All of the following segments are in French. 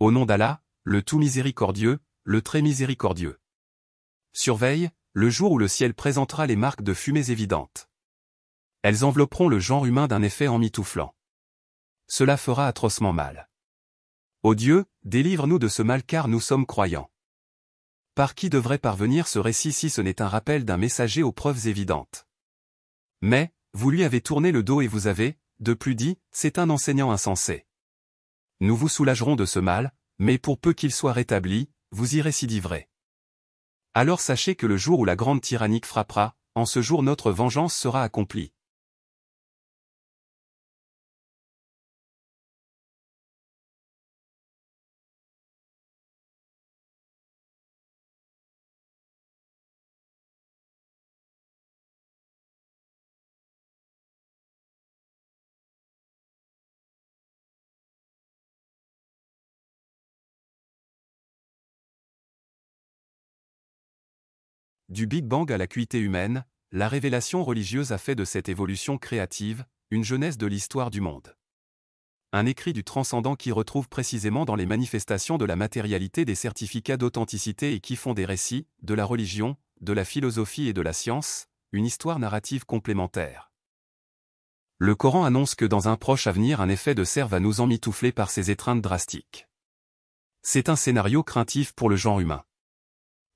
Au nom d'Allah, le tout miséricordieux, le très miséricordieux. Surveille, le jour où le ciel présentera les marques de fumées évidentes. Elles envelopperont le genre humain d'un effet emmitouflant. Cela fera atrocement mal. Ô Dieu, délivre-nous de ce mal car nous sommes croyants. Par qui devrait parvenir ce récit si ce n'est un rappel d'un messager aux preuves évidentes? Mais, vous lui avez tourné le dos et vous avez, de plus dit, c'est un enseignant insensé. Nous vous soulagerons de ce mal, mais pour peu qu'il soit rétabli, vous y récidiverez. Alors sachez que le jour où la grande tyrannique frappera, en ce jour notre vengeance sera accomplie. Du Big Bang à l'acuité humaine, la révélation religieuse a fait de cette évolution créative, une genèse de l'histoire du monde. Un écrit du transcendant qui retrouve précisément dans les manifestations de la matérialité des certificats d'authenticité et qui font des récits, de la religion, de la philosophie et de la science, une histoire narrative complémentaire. Le Coran annonce que dans un proche avenir un effet de serre va nous emmitoufler par ses étreintes drastiques. C'est un scénario craintif pour le genre humain.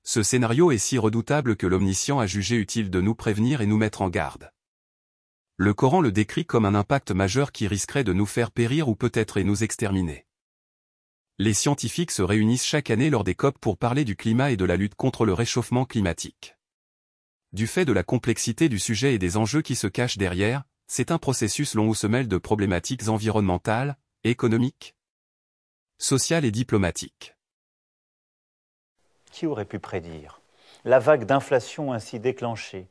Ce scénario est si redoutable que l'Omniscient a jugé utile de nous prévenir et nous mettre en garde. Le Coran le décrit comme un impact majeur qui risquerait de nous faire périr ou peut-être et nous exterminer. Les scientifiques se réunissent chaque année lors des COP pour parler du climat et de la lutte contre le réchauffement climatique. Du fait de la complexité du sujet et des enjeux qui se cachent derrière, c'est un processus long où se mêlent de problématiques environnementales, économiques, sociales et diplomatiques. Qui aurait pu prédire la vague d'inflation ainsi déclenchée,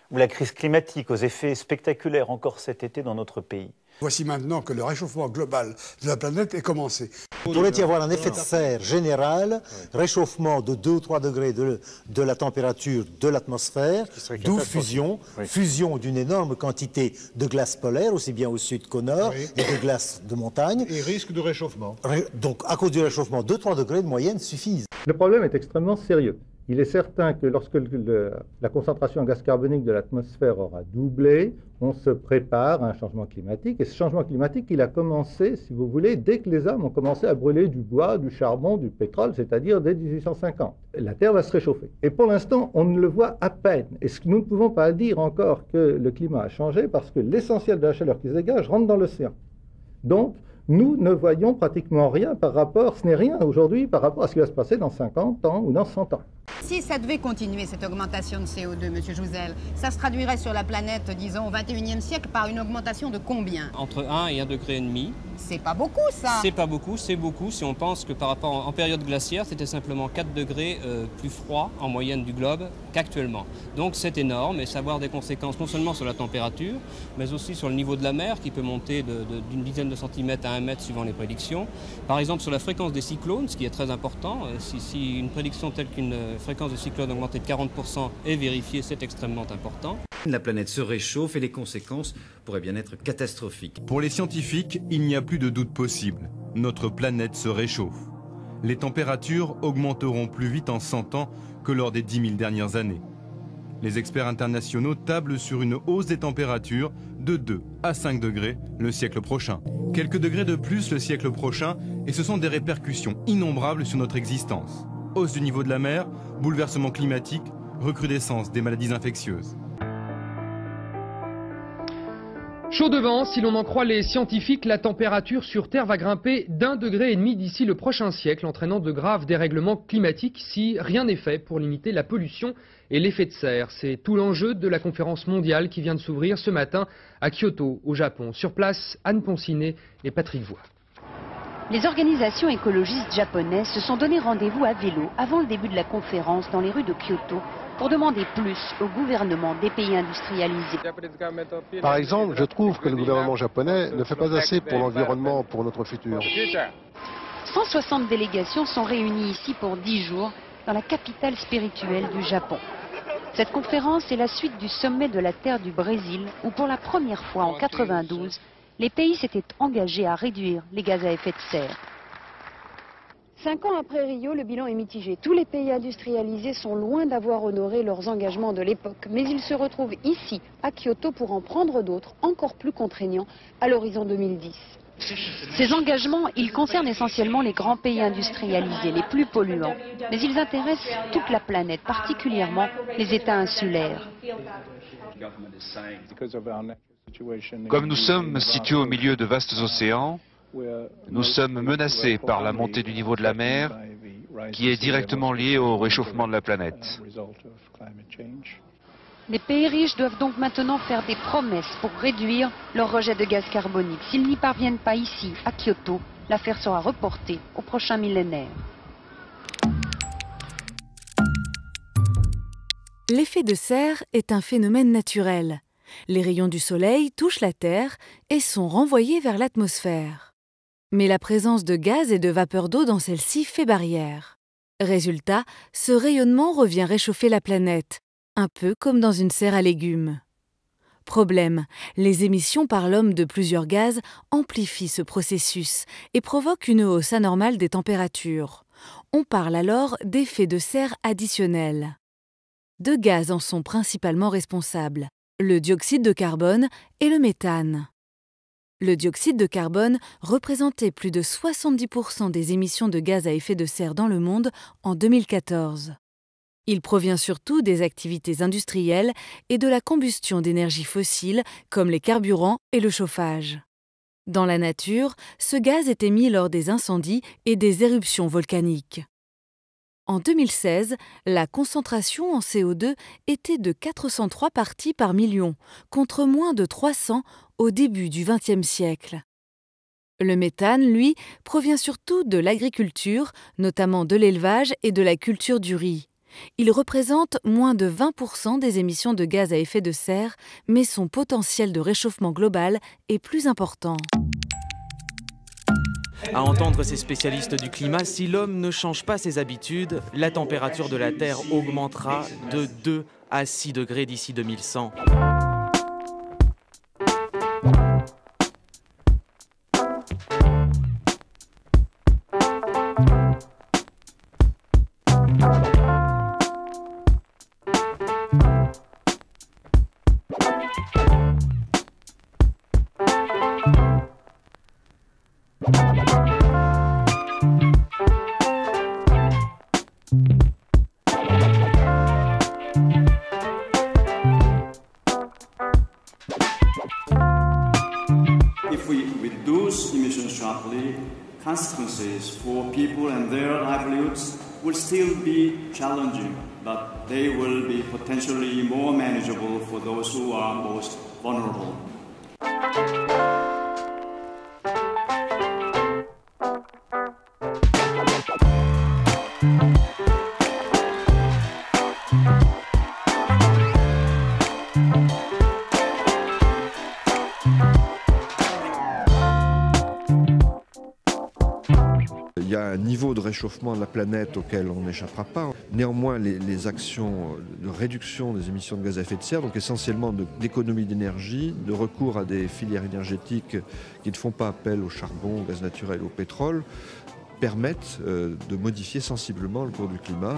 ou la crise climatique aux effets spectaculaires encore cet été dans notre pays? Voici maintenant que le réchauffement global de la planète est commencé. Il pourrait y avoir un effet de serre général, réchauffement de 2 ou 3 degrés de la température de l'atmosphère, d'où fusion d'une énorme quantité de glace polaire, aussi bien au sud qu'au nord, et de glace de montagne. Et risque de réchauffement. Donc, à cause du réchauffement, 2-3 degrés de moyenne suffisent. Le problème est extrêmement sérieux. Il est certain que lorsque la concentration en gaz carbonique de l'atmosphère aura doublé, on se prépare à un changement climatique. Et ce changement climatique, il a commencé, si vous voulez, dès que les hommes ont commencé à brûler du bois, du charbon, du pétrole, c'est-à-dire dès 1850. La Terre va se réchauffer. Et pour l'instant, on ne le voit à peine. Et nous ne pouvons pas dire encore que le climat a changé parce que l'essentiel de la chaleur qui se dégage rentre dans l'océan. Donc, nous ne voyons pratiquement rien par rapport, ce n'est rien aujourd'hui par rapport à ce qui va se passer dans 50 ans ou dans 100 ans. Si ça devait continuer, cette augmentation de CO2, M. Jouzel, ça se traduirait sur la planète, disons, au XXIe siècle, par une augmentation de combien? Entre 1 et 1,5 degré. C'est pas beaucoup, ça. C'est pas beaucoup, c'est beaucoup si on pense que par rapport en période glaciaire, c'était simplement 4 degrés plus froid en moyenne du globe qu'actuellement. Donc c'est énorme et ça va avoir des conséquences non seulement sur la température, mais aussi sur le niveau de la mer qui peut monter d'une dizaine de centimètres à 1 mètre suivant les prédictions. Par exemple sur la fréquence des cyclones, ce qui est très important. Si une prédiction telle qu'une fréquence de cyclone augmentée de 40% est vérifiée, c'est extrêmement important. La planète se réchauffe et les conséquences pourraient bien être catastrophiques. Pour les scientifiques, il n'y a plus de doute possible. Notre planète se réchauffe. Les températures augmenteront plus vite en 100 ans que lors des 10 000 dernières années. Les experts internationaux tablent sur une hausse des températures de 2 à 5 degrés le siècle prochain. Quelques degrés de plus le siècle prochain et ce sont des répercussions innombrables sur notre existence. Hausse du niveau de la mer, bouleversement climatique, recrudescence des maladies infectieuses. Chaud devant, si l'on en croit les scientifiques, la température sur Terre va grimper d'1,5 degré d'ici le prochain siècle, entraînant de graves dérèglements climatiques si rien n'est fait pour limiter la pollution et l'effet de serre. C'est tout l'enjeu de la conférence mondiale qui vient de s'ouvrir ce matin à Kyoto, au Japon. Sur place, Anne Poncinet et Patrick Voix. Les organisations écologistes japonaises se sont donné rendez-vous à vélo avant le début de la conférence dans les rues de Kyoto pour demander plus au gouvernement des pays industrialisés. Par exemple, je trouve que le gouvernement japonais ne fait pas assez pour l'environnement, pour notre futur. 160 délégations sont réunies ici pour 10 jours dans la capitale spirituelle du Japon. Cette conférence est la suite du sommet de la Terre du Brésil où pour la première fois en 1992, les pays s'étaient engagés à réduire les gaz à effet de serre. 5 ans après Rio, le bilan est mitigé. Tous les pays industrialisés sont loin d'avoir honoré leurs engagements de l'époque. Mais ils se retrouvent ici, à Kyoto, pour en prendre d'autres, encore plus contraignants, à l'horizon 2010. Ces engagements, ils concernent essentiellement les grands pays industrialisés, les plus polluants. Mais ils intéressent toute la planète, particulièrement les États insulaires. Comme nous sommes situés au milieu de vastes océans, nous sommes menacés par la montée du niveau de la mer, qui est directement liée au réchauffement de la planète. Les pays riches doivent donc maintenant faire des promesses pour réduire leur rejet de gaz carbonique. S'ils n'y parviennent pas ici, à Kyoto, l'affaire sera reportée au prochain millénaire. L'effet de serre est un phénomène naturel. Les rayons du soleil touchent la Terre et sont renvoyés vers l'atmosphère. Mais la présence de gaz et de vapeur d'eau dans celle-ci fait barrière. Résultat, ce rayonnement revient réchauffer la planète, un peu comme dans une serre à légumes. Problème, les émissions par l'homme de plusieurs gaz amplifient ce processus et provoquent une hausse anormale des températures. On parle alors d'effet de serre additionnel. Deux gaz en sont principalement responsables, le dioxyde de carbone et le méthane. Le dioxyde de carbone représentait plus de 70% des émissions de gaz à effet de serre dans le monde en 2014. Il provient surtout des activités industrielles et de la combustion d'énergies fossiles comme les carburants et le chauffage. Dans la nature, ce gaz est émis lors des incendies et des éruptions volcaniques. En 2016, la concentration en CO2 était de 403 parties par million, contre moins de 300 au début du XXe siècle. Le méthane, lui, provient surtout de l'agriculture, notamment de l'élevage et de la culture du riz. Il représente moins de 20% des émissions de gaz à effet de serre, mais son potentiel de réchauffement global est plus important. À entendre ces spécialistes du climat, si l'homme ne change pas ses habitudes, la température de la Terre augmentera de 2 à 6 degrés d'ici 2100. If we reduce emissions sharply, consequences for people and their livelihoods will still be challenging, but they will be potentially more manageable for those who are most vulnerable. Il y a un niveau de réchauffement de la planète auquel on n'échappera pas. Néanmoins, les actions de réduction des émissions de gaz à effet de serre, donc essentiellement d'économie d'énergie, de recours à des filières énergétiques qui ne font pas appel au charbon, au gaz naturel, au pétrole, permettent de modifier sensiblement le cours du climat.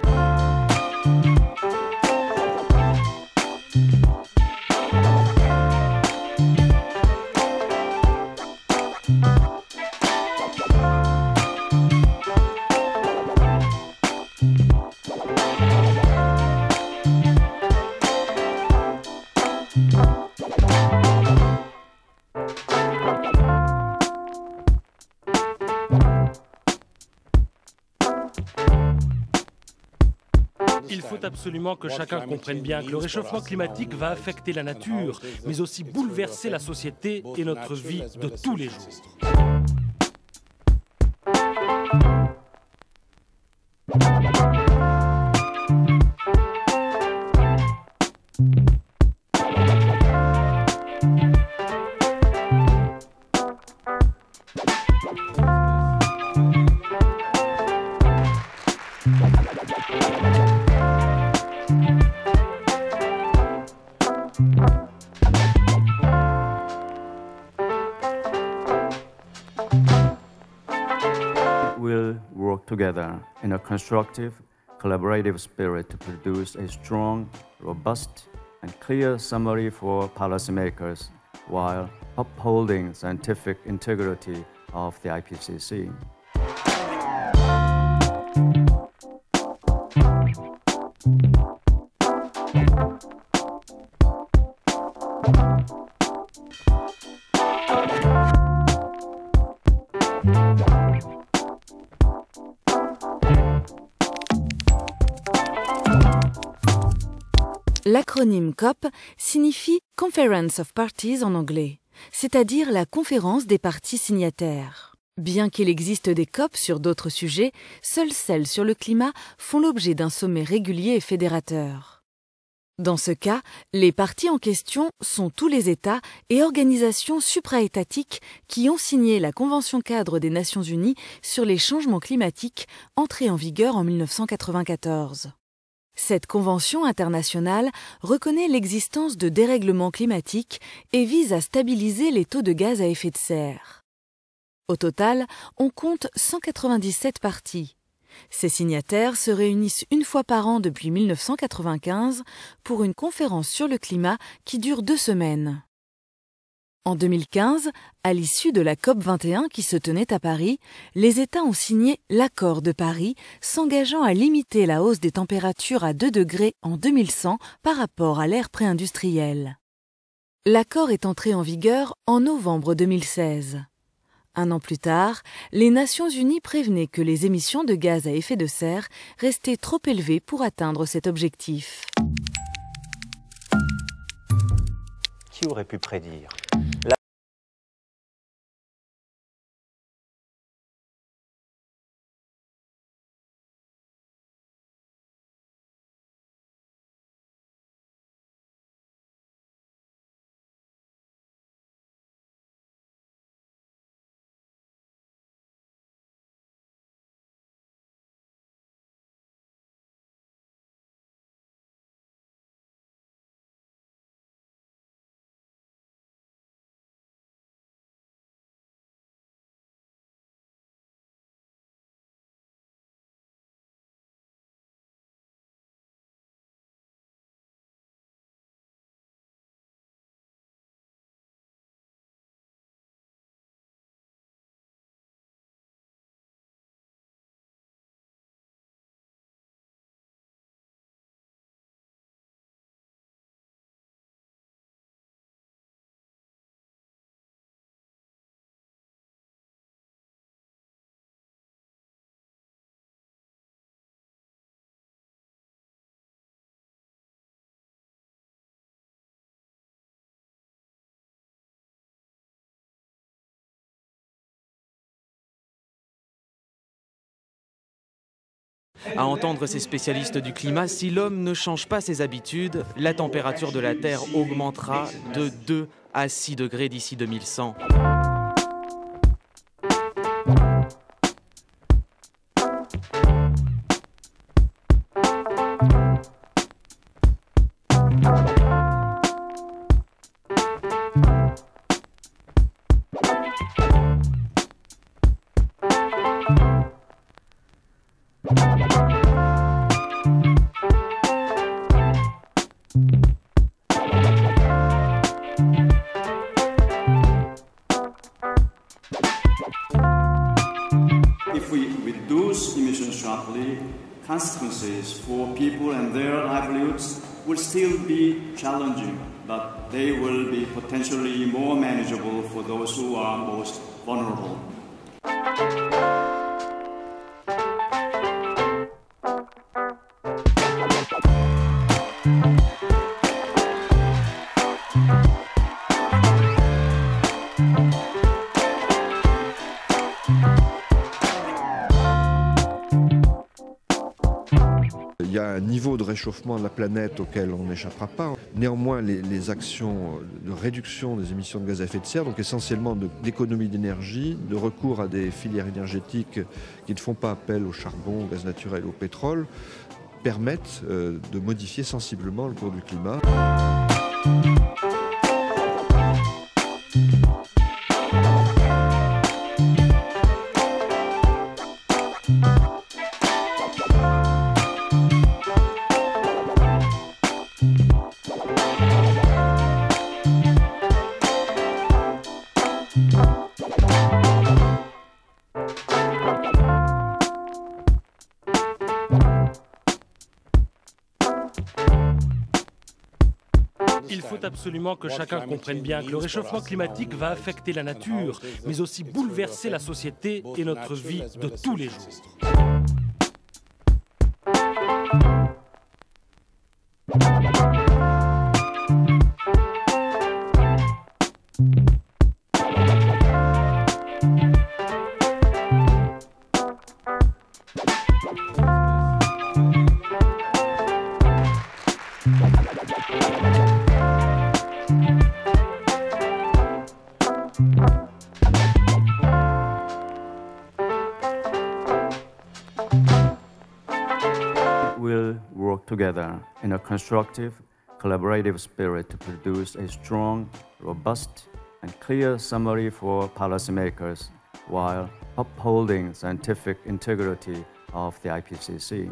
absolument que chacun comprenne bien que le réchauffement climatique va affecter la nature, mais aussi bouleverser la société et notre vie de tous les jours. We'll work together in a constructive, collaborative spirit to produce a strong, robust, and clear summary for policymakers while upholding scientific integrity of the IPCC. L'acronyme COP signifie Conference of Parties en anglais, c'est-à-dire la conférence des parties signataires. Bien qu'il existe des COP sur d'autres sujets, seules celles sur le climat font l'objet d'un sommet régulier et fédérateur. Dans ce cas, les parties en question sont tous les États et organisations supraétatiques qui ont signé la Convention cadre des Nations Unies sur les changements climatiques entrée en vigueur en 1994. Cette convention internationale reconnaît l'existence de dérèglements climatiques et vise à stabiliser les taux de gaz à effet de serre. Au total, on compte 197 parties. Ces signataires se réunissent une fois par an depuis 1995 pour une conférence sur le climat qui dure 2 semaines. En 2015, à l'issue de la COP21 qui se tenait à Paris, les États ont signé l'Accord de Paris s'engageant à limiter la hausse des températures à 2 degrés en 2100 par rapport à l'ère pré-industrielle. L'accord est entré en vigueur en novembre 2016. Un an plus tard, les Nations Unies prévenaient que les émissions de gaz à effet de serre restaient trop élevées pour atteindre cet objectif. Qui aurait pu prédire ? À entendre ces spécialistes du climat, si l'homme ne change pas ses habitudes, la température de la Terre augmentera de 2 à 6 degrés d'ici 2100. If we reduce emissions sharply, consequences for people and their livelihoods will still be challenging, but they will be potentially more manageable for those who are most vulnerable. niveau de réchauffement de la planète auquel on n'échappera pas. Néanmoins, les actions de réduction des émissions de gaz à effet de serre, donc essentiellement d'économie d'énergie, de recours à des filières énergétiques qui ne font pas appel au charbon, au gaz naturel, au pétrole, permettent de modifier sensiblement le cours du climat. Il faut absolument que chacun comprenne bien que le réchauffement climatique va affecter la nature, mais aussi bouleverser la société et notre vie de tous les jours. We'll work together in a constructive, collaborative spirit to produce a strong, robust, and clear summary for policymakers while upholding scientific integrity of the IPCC.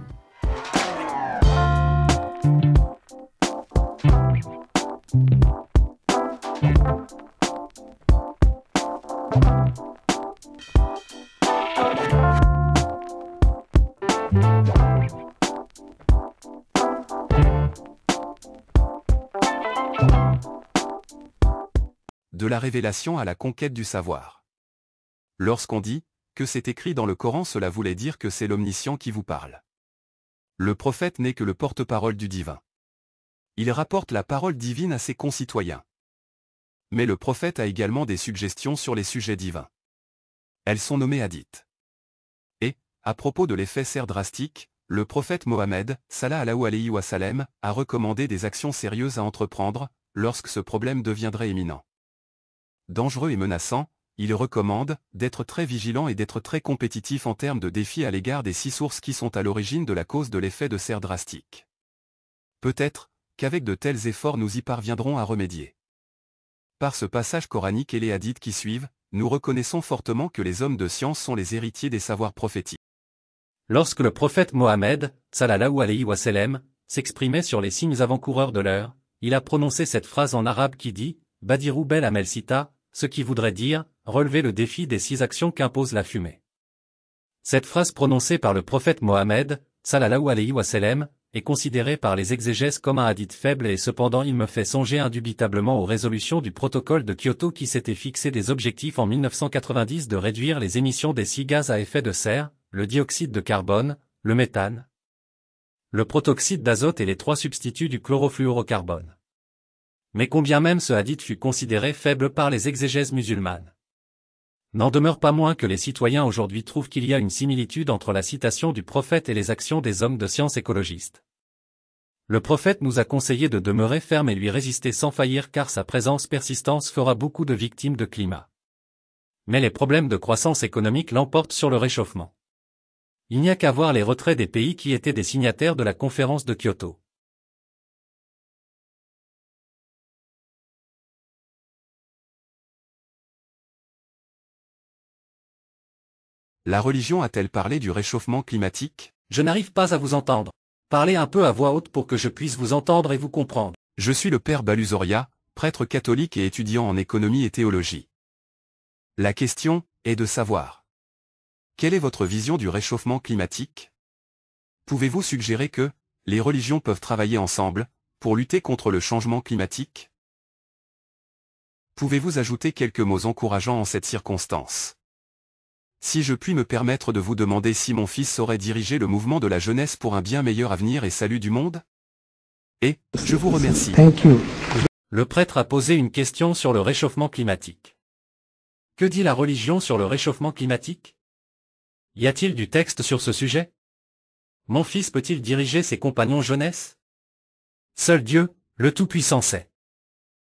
De la révélation à la conquête du savoir. Lorsqu'on dit que c'est écrit dans le Coran, cela voulait dire que c'est l'omniscient qui vous parle. Le prophète n'est que le porte-parole du divin. Il rapporte la parole divine à ses concitoyens. Mais le prophète a également des suggestions sur les sujets divins. Elles sont nommées hadiths. Et, à propos de l'effet serre drastique, le prophète Mohammed, sallallahu alayhi wa sallam, a recommandé des actions sérieuses à entreprendre lorsque ce problème deviendrait imminent. Dangereux et menaçant, il recommande d'être très vigilant et d'être très compétitif en termes de défis à l'égard des 6 sources qui sont à l'origine de la cause de l'effet de serre drastique. Peut-être qu'avec de tels efforts nous y parviendrons à remédier. Par ce passage coranique et les hadiths qui suivent, nous reconnaissons fortement que les hommes de science sont les héritiers des savoirs prophétiques. Lorsque le prophète Mohammed, sallallahu alayhi wa sallam, s'exprimait sur les signes avant-coureurs de l'heure, il a prononcé cette phrase en arabe qui dit « Badirou bel amel sita », ce qui voudrait dire « relever le défi des 6 actions qu'impose la fumée ». Cette phrase prononcée par le prophète Mohammed, sallallahu alayhi wa sallam, est considérée par les exégèses comme un hadith faible et cependant il me fait songer indubitablement aux résolutions du protocole de Kyoto qui s'était fixé des objectifs en 1990 de réduire les émissions des 6 gaz à effet de serre, le dioxyde de carbone, le méthane, le protoxyde d'azote et les 3 substituts du chlorofluorocarbone. Mais combien même ce hadith fut considéré faible par les exégèses musulmanes. N'en demeure pas moins que les citoyens aujourd'hui trouvent qu'il y a une similitude entre la citation du prophète et les actions des hommes de science écologistes. Le prophète nous a conseillé de demeurer ferme et lui résister sans faillir car sa présence persistance fera beaucoup de victimes de climat. Mais les problèmes de croissance économique l'emportent sur le réchauffement. Il n'y a qu'à voir les retraits des pays qui étaient des signataires de la conférence de Kyoto. La religion a-t-elle parlé du réchauffement climatique? Je n'arrive pas à vous entendre. Parlez un peu à voix haute pour que je puisse vous entendre et vous comprendre. Je suis le père Baluzoria, prêtre catholique et étudiant en économie et théologie. La question est de savoir. Quelle est votre vision du réchauffement climatique? Pouvez-vous suggérer que les religions peuvent travailler ensemble pour lutter contre le changement climatique? Pouvez-vous ajouter quelques mots encourageants en cette circonstance? Si je puis me permettre de vous demander si mon fils saurait diriger le mouvement de la jeunesse pour un bien meilleur avenir et salut du monde? Et, je vous remercie. Le prêtre a posé une question sur le réchauffement climatique. Que dit la religion sur le réchauffement climatique? Y a-t-il du texte sur ce sujet? mon fils peut-il diriger ses compagnons jeunesse? Seul Dieu, le Tout-Puissant sait.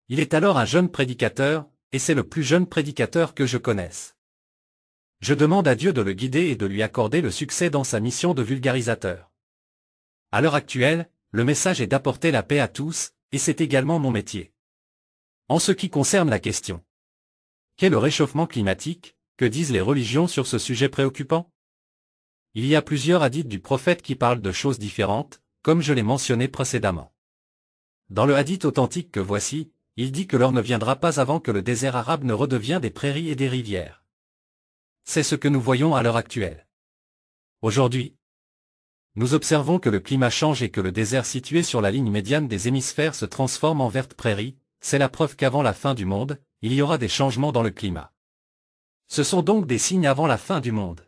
Il est alors un jeune prédicateur, et c'est le plus jeune prédicateur que je connaisse. Je demande à Dieu de le guider et de lui accorder le succès dans sa mission de vulgarisateur. À l'heure actuelle, le message est d'apporter la paix à tous, et c'est également mon métier. En ce qui concerne la question, qu'est le réchauffement climatique? Que disent les religions sur ce sujet préoccupant? Il y a plusieurs hadiths du prophète qui parlent de choses différentes, comme je l'ai mentionné précédemment. Dans le hadith authentique que voici, il dit que l'heure ne viendra pas avant que le désert arabe ne redevienne des prairies et des rivières. C'est ce que nous voyons à l'heure actuelle. Aujourd'hui, nous observons que le climat change et que le désert situé sur la ligne médiane des hémisphères se transforme en verte prairie. C'est la preuve qu'avant la fin du monde, il y aura des changements dans le climat. Ce sont donc des signes avant la fin du monde.